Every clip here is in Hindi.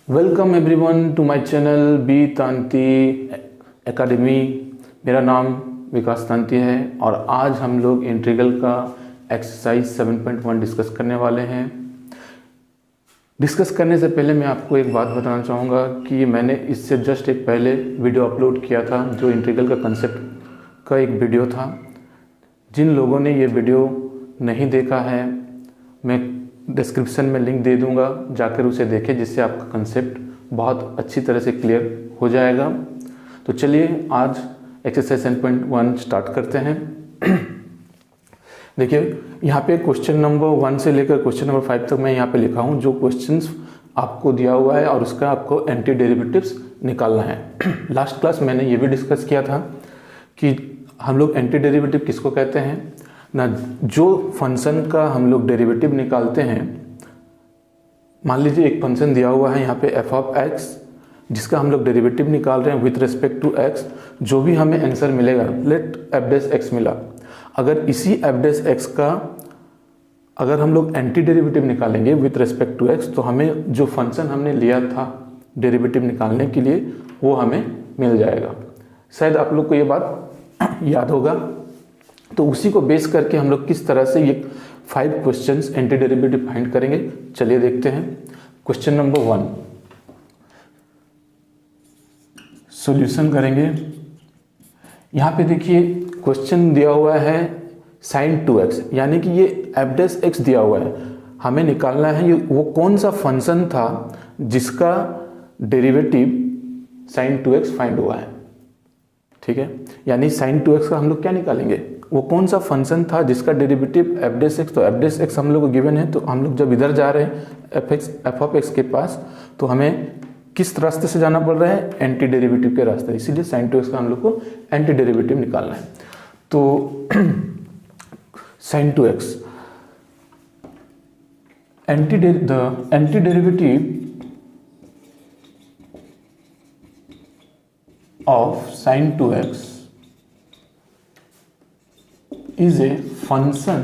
Welcome everyone to my channel B Tanti academy. मेरा नाम विकास तांती है और आज हम लोग इंटीग्रल का एक्सरसाइज 7.1 डिस्कस करने वाले हैं। डिस्कस करने से पहले मैं आपको एक बात बताना चाहूँगा कि मैंने इससे जस्ट एक पहले वीडियो अपलोड किया था जो इंटीग्रल का कंसेप्ट का एक वीडियो था। जिन लोगों ने ये वीडियो नहीं देखा है मैं डिस्क्रिप्शन में लिंक दे दूंगा, जाकर उसे देखें जिससे आपका कंसेप्ट बहुत अच्छी तरह से क्लियर हो जाएगा। तो चलिए आज एक्सरसाइज 7.1 स्टार्ट करते हैं। देखिए यहाँ पे क्वेश्चन नंबर 1 से लेकर क्वेश्चन नंबर 5 तक मैं यहाँ पे लिखा हूँ जो क्वेश्चंस आपको दिया हुआ है और उसका आपको एंटी डेरिवेटिव्स निकालना है। लास्ट क्लास मैंने ये भी डिस्कस किया था कि हम लोग एंटी डेरिवेटिव किसको कहते हैं ना। जो फंक्शन का हम लोग डेरिवेटिव निकालते हैं, मान लीजिए एक फंक्शन दिया हुआ है यहाँ पे f ऑफ x जिसका हम लोग डेरिवेटिव निकाल रहे हैं विथ रिस्पेक्ट टू x। जो भी हमें आंसर मिलेगा, लेट f डैश x मिला, अगर इसी f डैश x का अगर हम लोग एंटी डेरिवेटिव निकालेंगे विथ रिस्पेक्ट टू x तो हमें जो फंक्शन हमने लिया था डेरिवेटिव निकालने के लिए वो हमें मिल जाएगा। शायद आप लोग को ये बात याद होगा। तो उसी को बेस करके हम लोग किस तरह से ये 5 क्वेश्चंस एंटी डेरिवेटिव फाइंड करेंगे, चलिए देखते हैं। क्वेश्चन नंबर 1 सॉल्यूशन करेंगे। यहाँ पे देखिए क्वेश्चन दिया हुआ है sin 2x, यानी कि ये f डैश x दिया हुआ है। हमें निकालना है ये वो कौन सा फंक्शन था जिसका डेरिवेटिव sin 2x फाइंड हुआ है। ठीक है, यानी sin 2x का हम लोग क्या निकालेंगे, वो कौन सा फंक्शन था जिसका डेरिवेटिव f डैश x। तो f डैश x हम लोग को गिवन है, तो हम लोग जब इधर जा रहे हैं f ऑफ x के पास तो हमें किस रास्ते से जाना पड़ रहा है, एंटी डेरिवेटिव के रास्ते। इसीलिए sin 2x का हम लोग को एंटी डेरिवेटिव निकालना है। तो sin 2x anti derivative of sin 2x is a function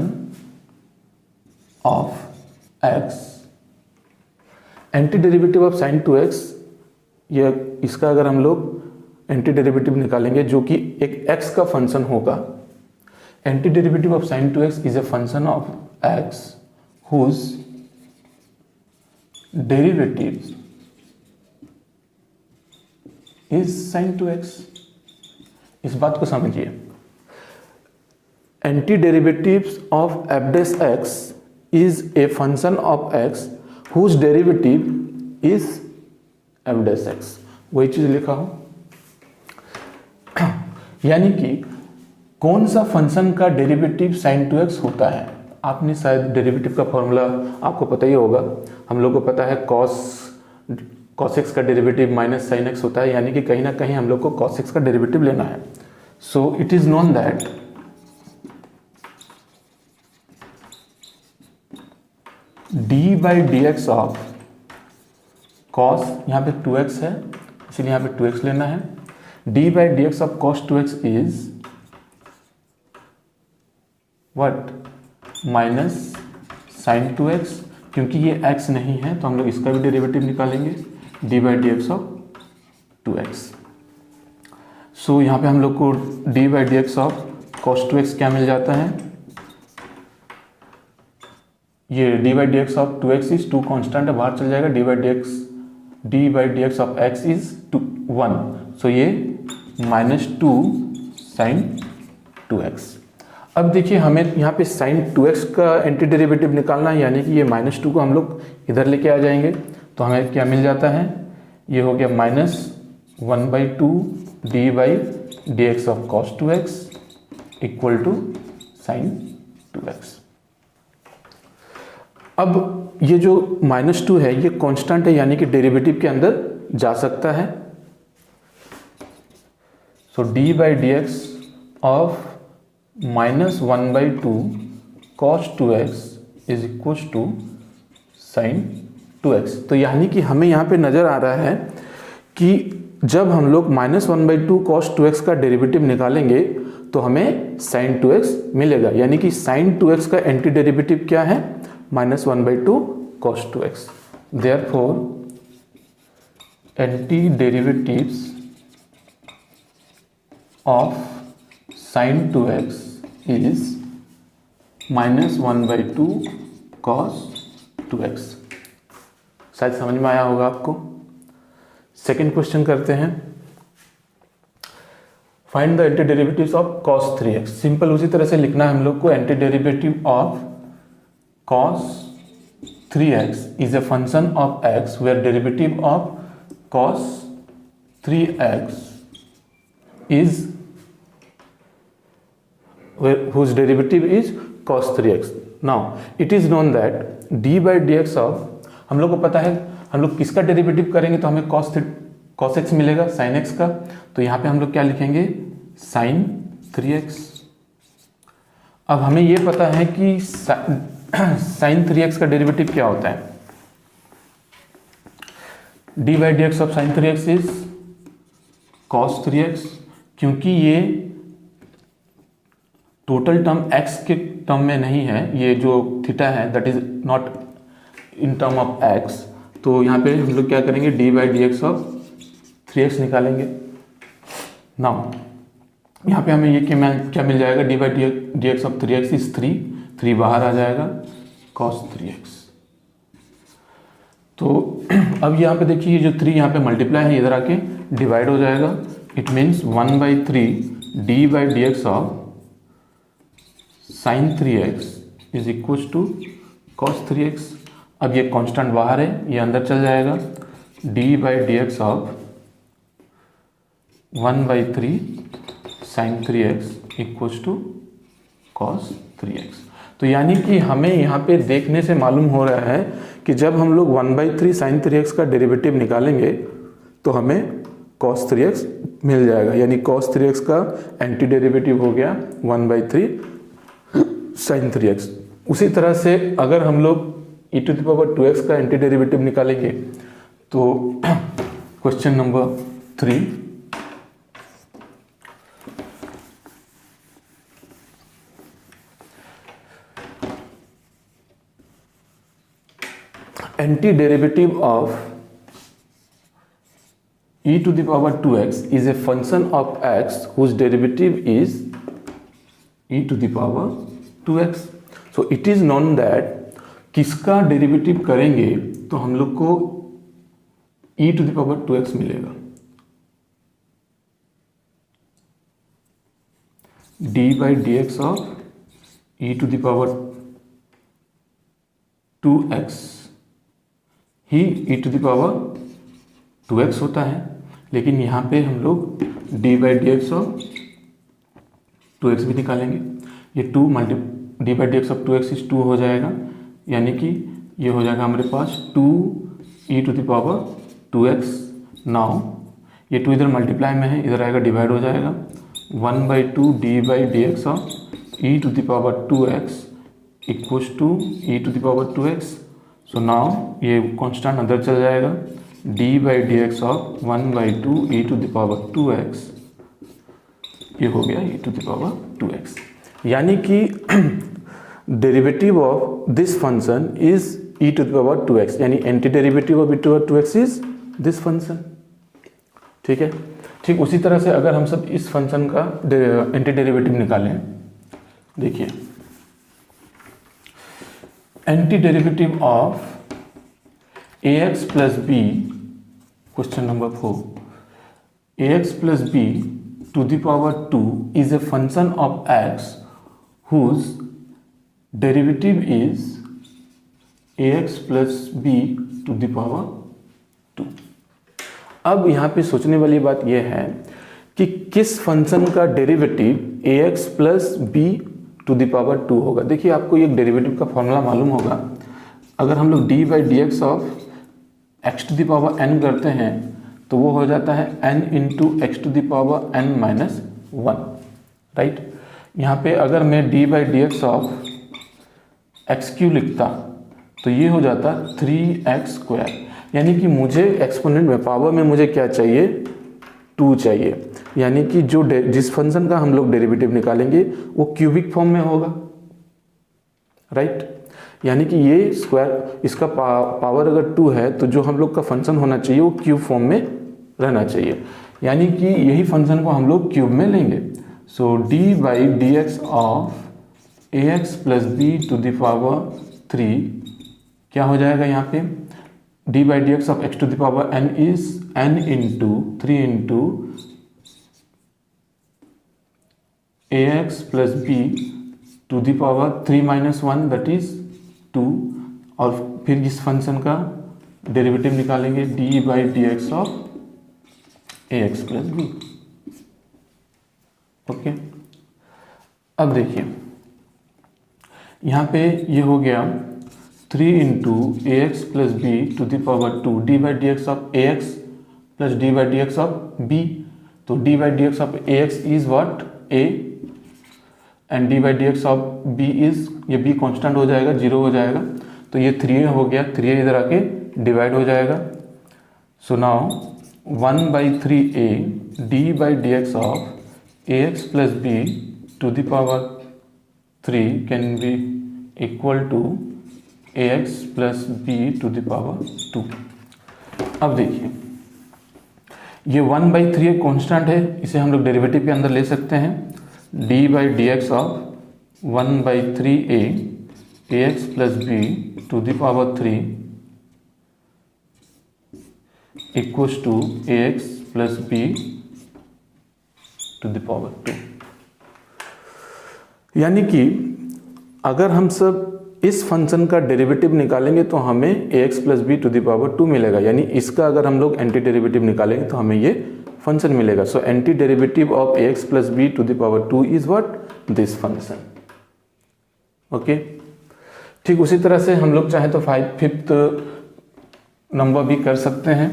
of x। Anti derivative of sin 2x, यह इसका अगर हम लोग एंटी डेरिवेटिव निकालेंगे जो कि एक x का फंक्शन होगा। Anti derivative of sin 2x is a function of x whose derivative is sin 2x। इस बात को समझिए, anti derivatives of f dash x is a function of x whose derivative is f dash x। वही चीज लिखा हो, यानी कि कौन सा फंक्शन का डेरिवेटिव sin 2x होता है। आपने शायद डेरिवेटिव का फॉर्मूला आपको पता ही होगा। हम लोग को पता है cos x का डेरिवेटिव माइनस sin x होता है, यानी कि कहीं ना कहीं हम लोग को cos x का डेरिवेटिव लेना है। So it is known that D by D x of cos, यहाँ पे 2x है इसलिए यहाँ पे 2x लेना है। D by D x of cos 2x is what, minus sin 2x। क्योंकि ये x नहीं है तो हम लोग इसका भी डेरिवेटिव निकालेंगे, d by D x of 2x। सो यहाँ पे हम लोग को D by D x of cos 2x क्या मिल जाता है, ये D by D x of 2x is 2 constant है, बाहर चल जाएगा। D by D x of x is 1, सो ये -2 sin 2x। अब देखिए हमें यहाँ पे sin 2x का एंटी डेरिवेटिव निकालना है, यानी कि ये -2 को हम लोग इधर लेके आ जाएंगे तो हमें क्या मिल जाता है, ये हो गया -1/2 D by D x of cos 2x equal to sin 2x। अब ये जो -2 है ये कांस्टेंट है, यानी कि डेरिवेटिव के अंदर जा सकता है। So d by D x of -1/2 cos 2x is equal to sin 2x। तो यानी कि हमें यहाँ पे नज़र आ रहा है कि जब हम लोग -1/2 cos 2x का डेरिवेटिव निकालेंगे तो हमें sin 2x मिलेगा, यानी कि sin 2x का एंटी डेरिवेटिव क्या है, -1/2 cos 2x। Therefore anti derivatives of sin 2x is -1/2 cos 2x। शायद समझ में आया होगा आपको। सेकेंड क्वेश्चन करते हैं, find the anti derivatives of cos 3x। Simple उसी तरह से लिखना है हम लोग को, anti derivative of cos 3x is a function of x where derivative of cos 3x is whose derivative is cos 3x। now it is known that d by dx of, हम लोग को पता है हम लोग किसका डेरिवेटिव करेंगे तो हमें cos x मिलेगा, sin x का। तो यहाँ पे हम लोग क्या लिखेंगे, sin 3x। अब हमें ये पता है कि sin 3x का डेरिवेटिव क्या होता है, d by dx of sin 3x is cos 3x। क्योंकि ये टोटल टर्म x के टर्म में नहीं है, ये जो थीटा है that is not in term of x, तो यहाँ पे हम लोग क्या करेंगे, d by dx of 3x निकालेंगे। नाउ यहाँ पे हमें ये क्या मिल जाएगा, d by dx of 3x is 3 बाहर आ जाएगा, cos 3x। तो अब यहाँ पे देखिए ये जो 3 यहाँ पे मल्टीप्लाई है इधर आके डिवाइड हो जाएगा। It means 1/3 d by dx of sin 3x is equal to cos 3x। अब ये कांस्टेंट बाहर है, ये अंदर चल जाएगा, d by dx of 1/3 sin 3x equal to cos 3x। तो यानी कि हमें यहाँ पे देखने से मालूम हो रहा है कि जब हम लोग 1/3 sin 3x का डेरिवेटिव निकालेंगे तो हमें cos 3x मिल जाएगा, यानी cos 3x का एंटी डेरिवेटिव हो गया 1/3 sin 3x। उसी तरह से अगर हम लोग e⁻²x का एंटी डेरिवेटिव निकालेंगे तो question number 3, anti derivative of e⁻²x is a function of x whose derivative is e⁻²x। so it is known that किसका डेरिवेटिव करेंगे तो हम लोग को e⁻²x मिलेगा, d by dx of e⁻²x he e⁻²x होता है, लेकिन यहाँ पे हम लोग d by dx of 2x भी निकालेंगे। ये d by dx of 2x is 2 हो जाएगा, यानी कि ये हो जाएगा हमारे पास 2e⁻²x। नाउ ये 2 इधर मल्टीप्लाई में है, इधर आएगा डिवाइड हो जाएगा, 1/2 d by dx of e⁻²x equals to e⁻²x। So now ये कांस्टेंट अंदर चल जाएगा, d by dx of 1/2 e⁻²x, ये हो गया e⁻²x। यानी कि derivative of this function is e⁻²x, यानी anti derivative of e⁻²x is this function. ठीक है, ठीक उसी तरह से अगर हम सब इस फंक्शन का एंटी डेरिवेटिव निकालें, देखिए anti derivative of ax plus B, question number 4, ax plus B to the power 2 is a function of x whose derivative is ax plus b to the power 2। अब यहाँ पे सोचने वाली बात यह है कि किस फंक्शन का derivative ax plus b to the power 2 होगा। देखिए आपको एक डेरिवेटिव का फॉर्मूला मालूम होगा, अगर हम लोग d by dx of x to the power n करते हैं तो वो हो जाता है n into X to the power n minus 1, right. यहाँ पे अगर मैं d by dx of x³ लिखता तो ये हो जाता 3x², यानी कि मुझे एक्सपोनेंट में पावर में मुझे क्या चाहिए, 2 चाहिए, यानी कि जो जिस फंक्शन का हम लोग डेरिवेटिव निकालेंगे वो क्यूबिक फॉर्म में होगा, राइट। यानी कि ये स्क्वायर, इसका पावर अगर 2 है तो जो हम लोग का फंक्शन होना चाहिए वो क्यूब फॉर्म में रहना चाहिए, यानी कि यही फंक्शन को हम लोग क्यूब में लेंगे। So d by D x of A x plus B to the power 3 क्या हो जाएगा यहाँ पे, d by D x of x to the power n is n into 3 into a x plus B to the power 3 minus 1 that is 2, और फिर इस फंक्शन का डेरिवेटिव निकालेंगे d by D x of A x plus b. Okay, अब देखिए यहाँ पे ये हो गया 3 into a x plus B to the power 2 d by D x of A x plus d by D x of b. तो d by D x of A x is what, a, and d by D x of b is, ये बी कांस्टेंट हो जाएगा, 0 हो जाएगा, तो ये 3 हो गया, 3 इधर आके डिवाइड हो जाएगा। So now 1/3a D by D x of A x plus B to the power 3 can be equal to A x plus B to the power 2। अब देखिए ये 1/3 कांस्टेंट है, इसे हम लोग डेरिवेटिव के अंदर ले सकते हैं, D by D x of 1/3a A x plus B to the power 3 equals to A x plus B to the power 2। यानी कि अगर हम सब इस फंक्शन का डेरिवेटिव निकालेंगे तो हमें a x plus B to the power 2 मिलेगा, यानी इसका अगर हम लोग एंटी डेरिवेटिव निकालेंगे तो हमें ये फंक्शन मिलेगा। So anti derivative of A x plus B to the power 2 is what, this function. Okay, ठीक उसी तरह से हम लोग चाहे तो 5th नंबर भी कर सकते हैं।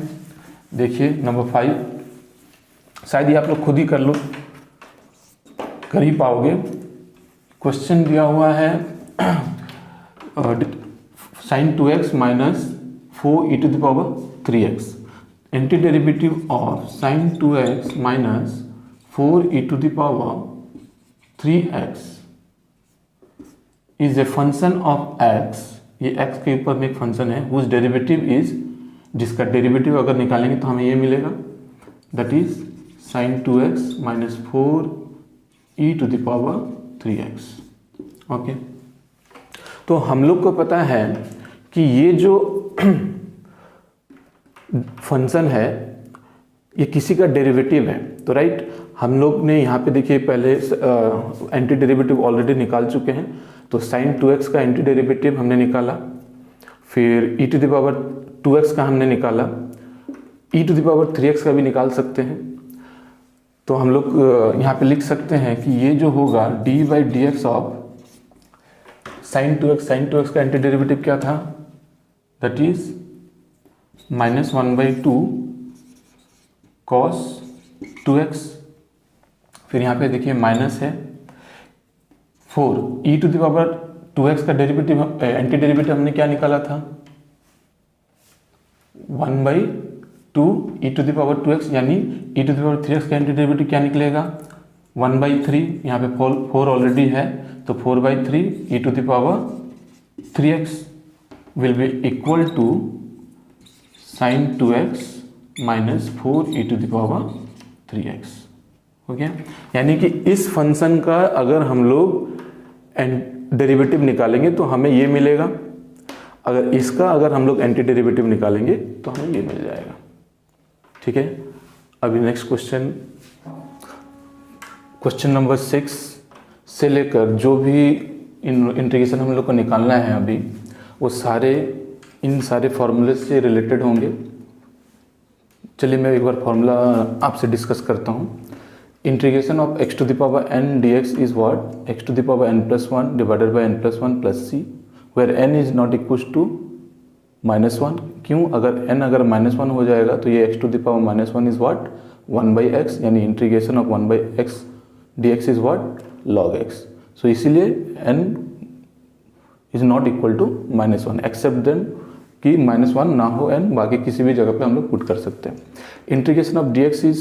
देखिए नंबर 5 शायद ये आप लोग खुद ही कर लो, कर ही पाओगे। क्वेश्चन दिया हुआ है sin 2x minus 4 e to the power 3x, anti derivative of sin 2x minus 4 e to the power 3x is a function of x, ये x के ऊपर में एक फंक्शन है हुज डेरिवेटिव इज, जिसका डेरिवेटिव अगर निकालेंगे तो हमें ये मिलेगा, that is sin 2x minus 4 e to the power 3x। Okay, तो हम लोग को पता है कि ये जो फंक्शन है ये किसी का डेरिवेटिव है, तो राइट हम लोग ने यहाँ पे देखिए पहले एंटी डेरिवेटिव ऑलरेडी निकाल चुके हैं। तो sin 2x का एंटी डेरिवेटिव हमने निकाला, फिर e to the power 2x का हमने निकाला, e to the power 3x का भी निकाल सकते हैं। तो हम लोग यहाँ पे लिख सकते हैं कि ये जो होगा D by D x of sin 2x का एंटी डेरिवेटिव क्या था, that is minus 1/2 cos 2x, फिर यहाँ पे देखिए माइनस है 4 e to the power 2x का डेरिवेटिव एंटी डेरिवेटिव हमने क्या निकाला था, 1/2 e to the power 2x, यानी e to the power 3x का एंटी डेरिवेटिव क्या निकलेगा, 1/3, यहाँ पे 4 ऑलरेडी है तो 4/3 e to the power 3x will be equal to sin 2x minus 4 e to the power 3x। हो गया, यानी कि इस फंक्शन का अगर हम लोग डेरिवेटिव निकालेंगे तो हमें ये मिलेगा, अगर इसका अगर हम लोग एंटी डेरिवेटिव निकालेंगे तो हमें ये मिल जाएगा। ठीक है, अभी नेक्स्ट क्वेश्चन नंबर 6 से लेकर जो भी इंटीग्रेशन हम लोग को निकालना है अभी, वो सारे इन सारे फॉर्मूले से रिलेटेड होंगे। चलिए मैं एक बार फॉर्मूला आपसे डिस्कस करता हूँ। Integration of x to the power n dx is what, x to the power n plus 1 divided by n plus 1 plus c, where n is not equal to -1। क्यों, अगर -1 हो जाएगा तो ये x to the power -1 is what 1/x, यानी integration of 1/x dx is what log x। सो इसीलिए n is not equal to -1 except then कि -1 ना हो n, बाकी किसी भी जगह पे हम लोग पुट कर सकते हैं। इंटीग्रेशन ऑफ dx इज,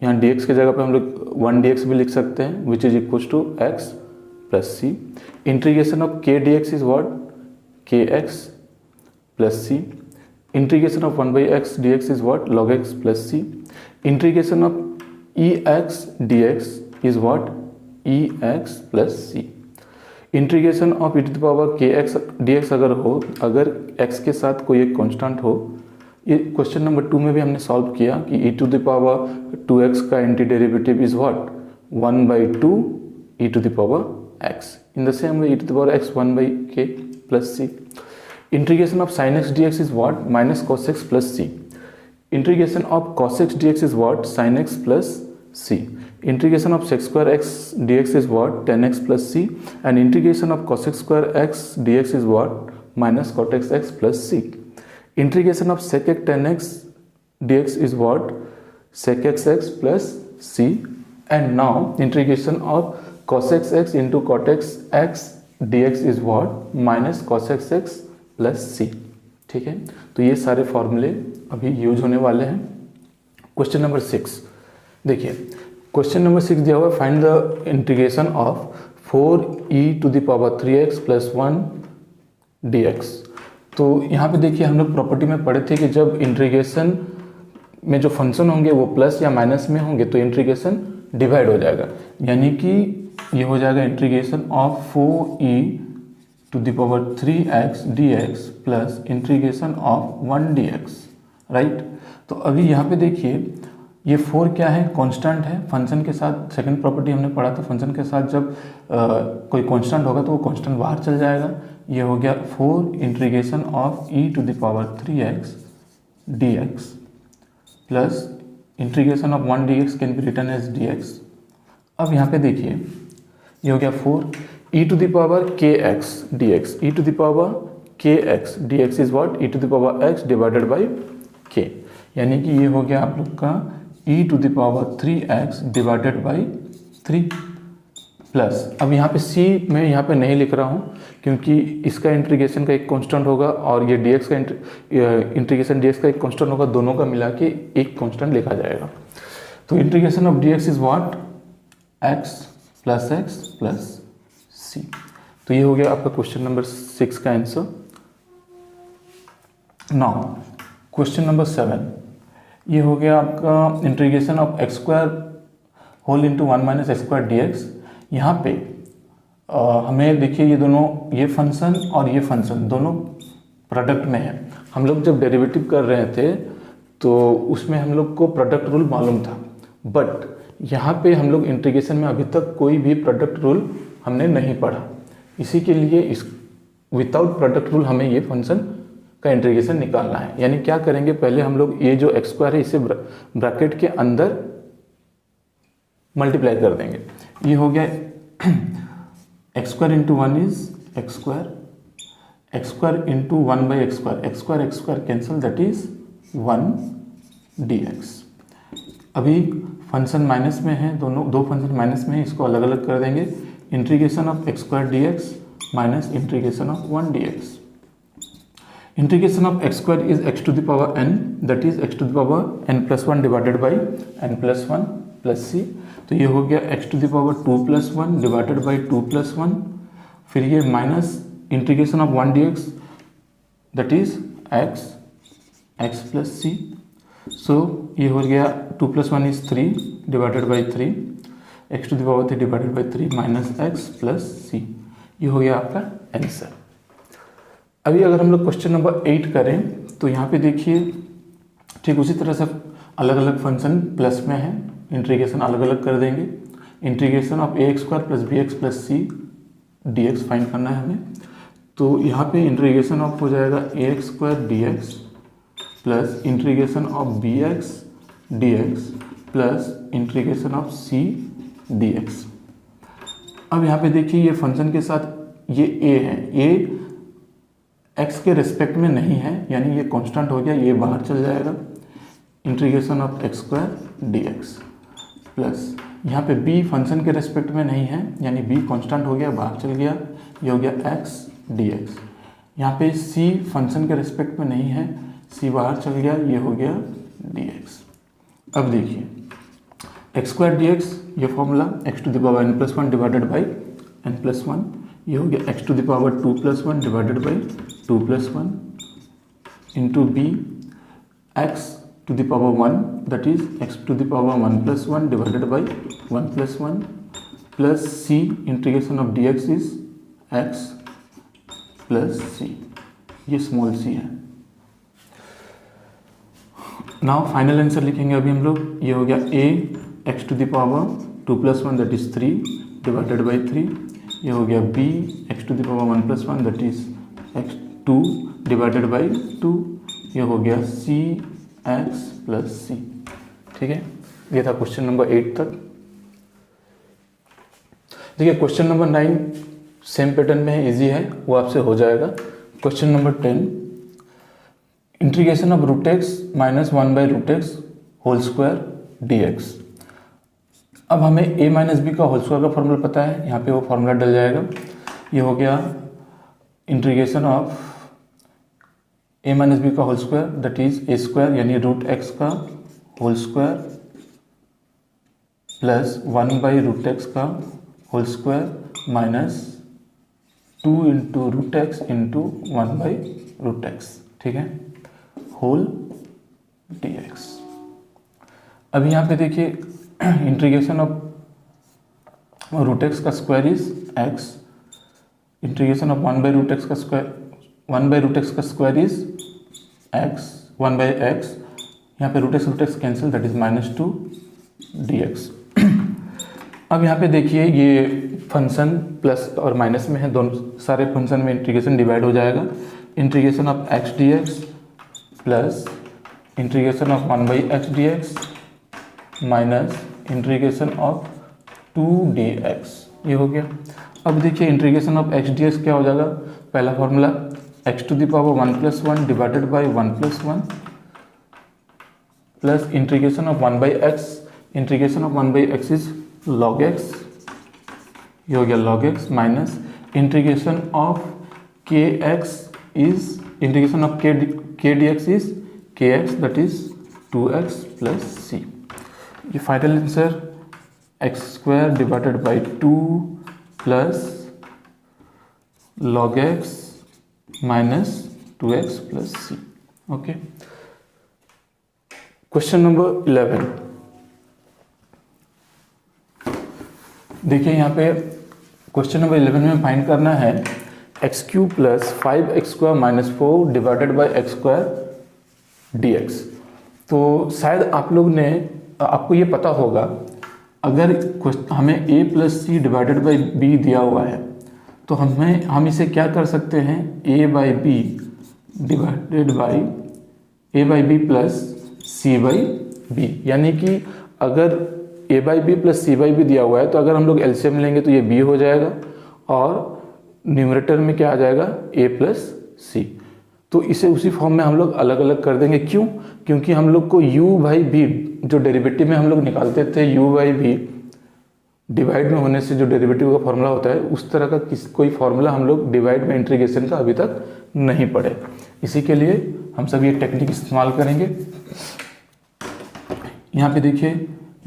यहाँ dx की जगह पे हम लोग 1 भी लिख सकते हैं which is equal to x plus c। Integration of k dx is what, kx plus c. Integration of 1 by x dx is what? Log x plus c. Integration of ex dx is what? ex plus c. Integration of e to the power kx dx अगर x के साथ कोई एक कांस्टेंट हो, ये क्वेश्चन नंबर 2 में भी हमने सॉल्व किया कि e to the power 2x का anti derivative is what? 1 by 2 e to the power x. In the same way, e to the power x 1 by k plus c. Integration of sin x dx is what? Minus cos x plus c. Integration of cos x dx is what? Sin x plus c. Integration of sec square x dx is what? Tan x plus c. And integration of cos x square x dx is what? Minus cot x plus c. Integration of sec x tan x dx is what? Sec x plus c. And now integration of cos x into cot x dx is what? Minus cos x plus c. ठीक है, तो ये सारे फॉर्मूले अभी यूज होने वाले हैं. क्वेश्चन नंबर 6 देखिए, क्वेश्चन नंबर 6 दिया हुआ है, find the integration of 4e to the power 3x plus 1 dx. तो यहाँ पे देखिए हम लोग प्रॉपर्टी में पढ़े थे कि जब इंटीग्रेशन में जो फंक्शन होंगे वो प्लस या माइनस में होंगे तो इंटीग्रेशन डिवाइड हो जाएगा, यानी कि ये हो जाएगा integration of 4e to the power 3x dx plus integration of 1 dx, right. तो अभी यहाँ पे देखिए ये 4 क्या है? कांस्टेंट है. फंक्शन के साथ सेकंड प्रॉपर्टी हमने पढ़ा था, फंक्शन के साथ जब कोई कांस्टेंट होगा तो वो कांस्टेंट बाहर चल जाएगा. ये हो गया 4 integration of e to the power 3x dx plus integration of 1 dx can be written as dx. अब यहाँ पे देखिए ये हो गया 4 e to the power kx dx. e to the power kx dx is what? e to the power x divided by k, यानी कि ये हो गया आप लोग का e to the power 3x divided by 3 plus. अब यहाँ पे c मैं यहाँ पे नहीं लिख रहा हूँ क्योंकि इसका इंटीग्रेशन का एक कांस्टेंट होगा और ये dx का इंटीग्रेशन dx का एक कांस्टेंट होगा, दोनों का मिला के एक कांस्टेंट लिखा जाएगा. तो integration of dx is what? x plus c. तो ये हो गया आपका क्वेश्चन नंबर 6 का आंसर. नाउ क्वेश्चन नंबर 7, ये हो गया आपका integration of x square whole into 1 minus X square D X. यहाँ पे हमें देखिए ये दोनों, ये फंक्शन और ये फंक्शन दोनों प्रोडक्ट में है. हम लोग जब डेरिवेटिव कर रहे थे तो उसमें हम लोग को प्रोडक्ट रूल मालूम था, बट यहाँ पे हम लोग इंटीग्रेशन में अभी तक कोई भी प्रोडक्ट रूल हमने नहीं पढ़ा. इसी के लिए इस विदाउट प्रोडक्ट रूल हमें ये फंक्शन का इंटीग्रेशन निकालना है. यानी क्या करेंगे, पहले हम लोग ये जो एक्स स्क्वायर है इसे ब्रैकेट के अंदर मल्टीप्लाई कर देंगे. ये हो गया x square into 1 is x square into 1 by x square cancel, that is 1 dx. अभी फंक्शन माइनस में है, दो फंक्शन माइनस में है, इसको अलग अलग कर देंगे. Integration of X square D X minus integration of 1 dx. Integration of X square is X to the power n, that is X to the power n plus 1 divided by n plus 1 plus c. तो ये हो गया X to the power 2 plus 1 divided by 2 plus 1. फिर ये minus integration of 1 dx, that is x plus c. सो ये हो गया 2 plus 1 is 3 divided by 3, x to the power 3 divided by 3 minus x plus c. ये हो गया आपका आंसर. अभी अगर हम लोग क्वेश्चन नंबर 8 करें तो यहाँ पे देखिए ठीक उसी तरह से अलग अलग फंक्शन प्लस में है, इंटीग्रेशन अलग अलग कर देंगे. Integration of A x square plus B X plus C D X find करना है हमें. तो यहाँ पे इंटीग्रेशन ऑफ हो जाएगा a x square D x plus integration of b x d x plus integration of c D x. अब यहाँ पे देखिए ये फंक्शन के साथ ये a है, ये x के रिस्पेक्ट में नहीं है, यानी ये कांस्टेंट हो गया, ये बाहर चल जाएगा. Integration of X square D x plus यहाँ पे b फंक्शन के रिस्पेक्ट में नहीं है, यानी b कांस्टेंट हो गया, बाहर चल गया, ये हो गया x डी एक्स. यहाँ पे c फंक्शन के रिस्पेक्ट में नहीं है, c बाहर चल गया, ये हो गया डी एक्स. अब देखिए एक्स स्क्वायर डी एक्स, ये formula X to the power n plus 1 divided by n plus 1. ये हो गया X to the power 2 plus 1 divided by 2 + 1 into b x to the power 1, that is x to the power 1 + 1 divided by 1 + 1 plus c integration of dx is x plus c, ये स्मॉल c है। नाउ फाइनल आंसर लिखेंगे अभी हम लोग। ये हो गया a x to the power 2 + 1 that is 3 divided by 3। ये हो गया b x to the power 1 + 1 that is x 2 divided by 2। ये हो गया c x plus c। ठीक है, ये था क्वेश्चन नंबर 8 तक। देखिए क्वेश्चन नंबर 9 सेम पैटर्न में है, इजी है, वो आपसे हो जाएगा। Question number 10, integration of √x - 1/√x whole square dx। अब हमें a - b का होल स्क्वायर का फॉर्मूला पता है, यहाँ पे वो फॉर्मूला डल जाएगा। ये हो गया इंटीग्रेशन ऑफ a - b का whole square that is a square यानी √x का होल स्क्वायर प्लस 1/√x का whole square minus 2 × √x × 1/√x। ठीक है, होल dx। अब यहाँ पे देखिए इंटीग्रेशन ऑफ √x का square is x, integration of 1/√x का स्क्वायर 1/√x का स्क्वायर इज x 1/x। यहाँ पे √x cancel that is -2 dx। अब यहाँ पे देखिए ये फंक्शन प्लस और माइनस में है, दोनों सारे फंक्शन में इंटीग्रेशन डिवाइड हो जाएगा। Integration of x dx plus integration of 1/x dx minus integration of 2 dx, ये हो गया। अब देखिए इंटीग्रेशन ऑफ x dx क्या हो जाएगा, पहला formula x to the power 1 + 1 divided by 1 + 1 plus integration of 1/x, integration of 1/x is log x, ये हो गया log x minus integration of kx is integration of k dx is kx that is 2x plus c। ये final answer x² divided by 2 plus log x minus 2x plus c। Okay, question number 11 देखिए, यहाँ पे क्वेश्चन नंबर 11 में फाइंड करना है x³ + 5x² - 4 divided by x² dx। तो शायद आप लोग ने, आपको ये पता होगा, अगर हमें a + c divided by b दिया हुआ है तो हम इसे क्या कर सकते हैं, a/b divided by a/b plus c/b, यानी कि अगर a/b प्लस c/b दिया हुआ है तो अगर हम लोग एलसीएम लेंगे तो ये b हो जाएगा और न्यूमरेटर में क्या आ जाएगा, a + c। तो इसे उसी फॉर्म में हम लोग अलग अलग कर देंगे। क्यों? क्योंकि हम लोग को u/b जो डेरिवेटिव में हम लोग निकालते थे, u/b डिवाइड में होने से जो डेरिवेटिव का फॉर्मूला होता है, उस तरह का कोई फॉर्मूला हम लोग डिवाइड में इंटीग्रेशन का अभी तक नहीं पढ़े। इसी के लिए हम सब ये टेक्निक इस्तेमाल करेंगे। यहाँ पे देखिए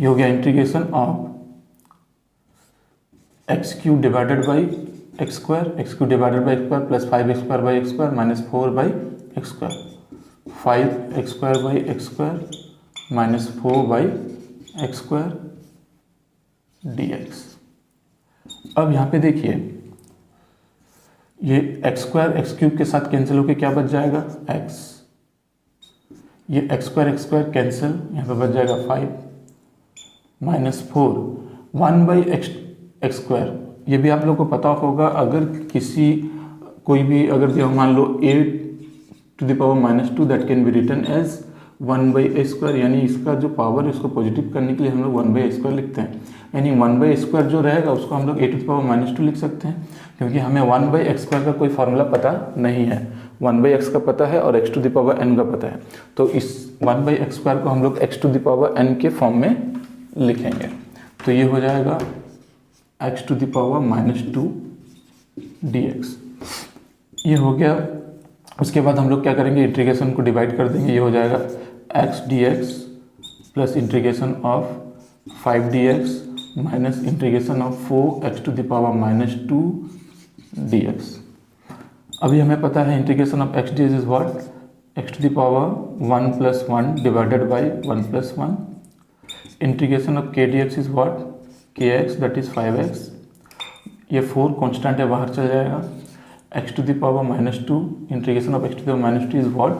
ये हो गया integration of x³ divided by x² divided by x² plus 5x² by x² minus 4/x² 5x² by x² minus 4/x² dx। अब यहाँ पे देखिए ये x² x³ के साथ कैंसिल होके क्या बच जाएगा, x। ये x² कैंसिल, यहाँ पे बच जाएगा 5 माइनस 4 1/x²। ये भी आप लोग को पता होगा, अगर कोई भी अगर मान लो a to the power -2 that can be written as 1/a², यानी इसका जो पावर है उसको पॉजिटिव करने के लिए हम लोग 1/a² लिखते हैं। यानी 1/a² जो रहेगा उसको हम लोग a to the power -2 लिख सकते हैं, क्योंकि हमें 1/x² का कोई फार्मूला पता नहीं है। 1/x का पता है और x to the power n का पता है, तो इस 1/x² को हम लोग x to the power n के फॉर्म में लिखेंगे। तो ये हो जाएगा x to the power -2 dx। ये हो गया। उसके बाद हम लोग क्या करेंगे, इंटीग्रेशन को डिवाइड कर देंगे। ये हो जाएगा x dx plus integration of 5 dx minus integration of 4x to the power -2 dx। अभी हमें पता है integration of X D is what X to the power 1 + 1 divided by 1 + 1. Integration of K D X is what K X that is 5x. ये 4 कॉन्स्टेंट है, बाहर चल जाएगा. X to the power -2 integration of x to the power -2 is what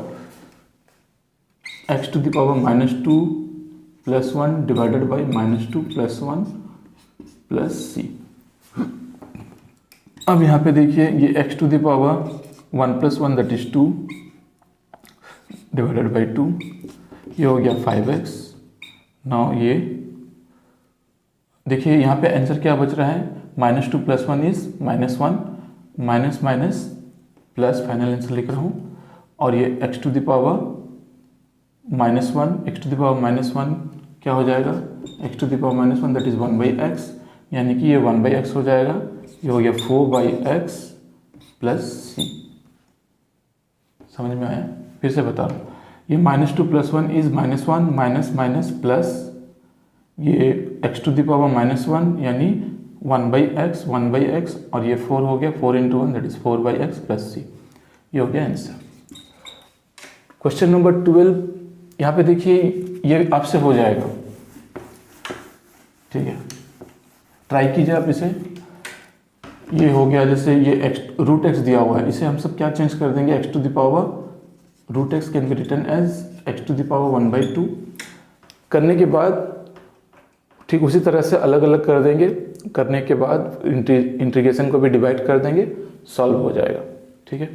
X to the power -2 + 1 divided by -2 + 1 plus c. अब यहाँ पे देखिए ये x to the power 1 + 1 that is 2 divided by 2. ये हो गया 5x. नाउ ये देखिए यहाँ पे आंसर क्या बच रहा है, -2 + 1 is -1 minus minus plus, final answer लिख रहा हूँ. और ये x to the power -1 x to the power -1 क्या हो जाएगा, x to the power -1 that is 1/x, यानी कि ये 1/x हो जाएगा. ये हो गया 4/x प्लस c. समझ में आया? फिर से बता रहा हूँ, ये -2 + 1 इज -1 माइनस माइनस प्लस ये x टू द पावर -1 यानी 1/x और ये 4 हो गया 4 × 1 that is 4/x plus c. ये हो गया आंसर. क्वेश्चन नंबर 12 यहाँ पे देखिए, ये आपसे हो जाएगा. ठीक है, ट्राई कीजिए आप इसे. ये हो गया, जैसे ये √x दिया हुआ है, इसे हम सब क्या चेंज कर देंगे, x to the power √x can be written as x to the power 1/2. करने के बाद ठीक उसी तरह से अलग अलग कर देंगे. करने के बाद इंटीग्रेशन को भी डिवाइड कर देंगे, सॉल्व हो जाएगा. ठीक है.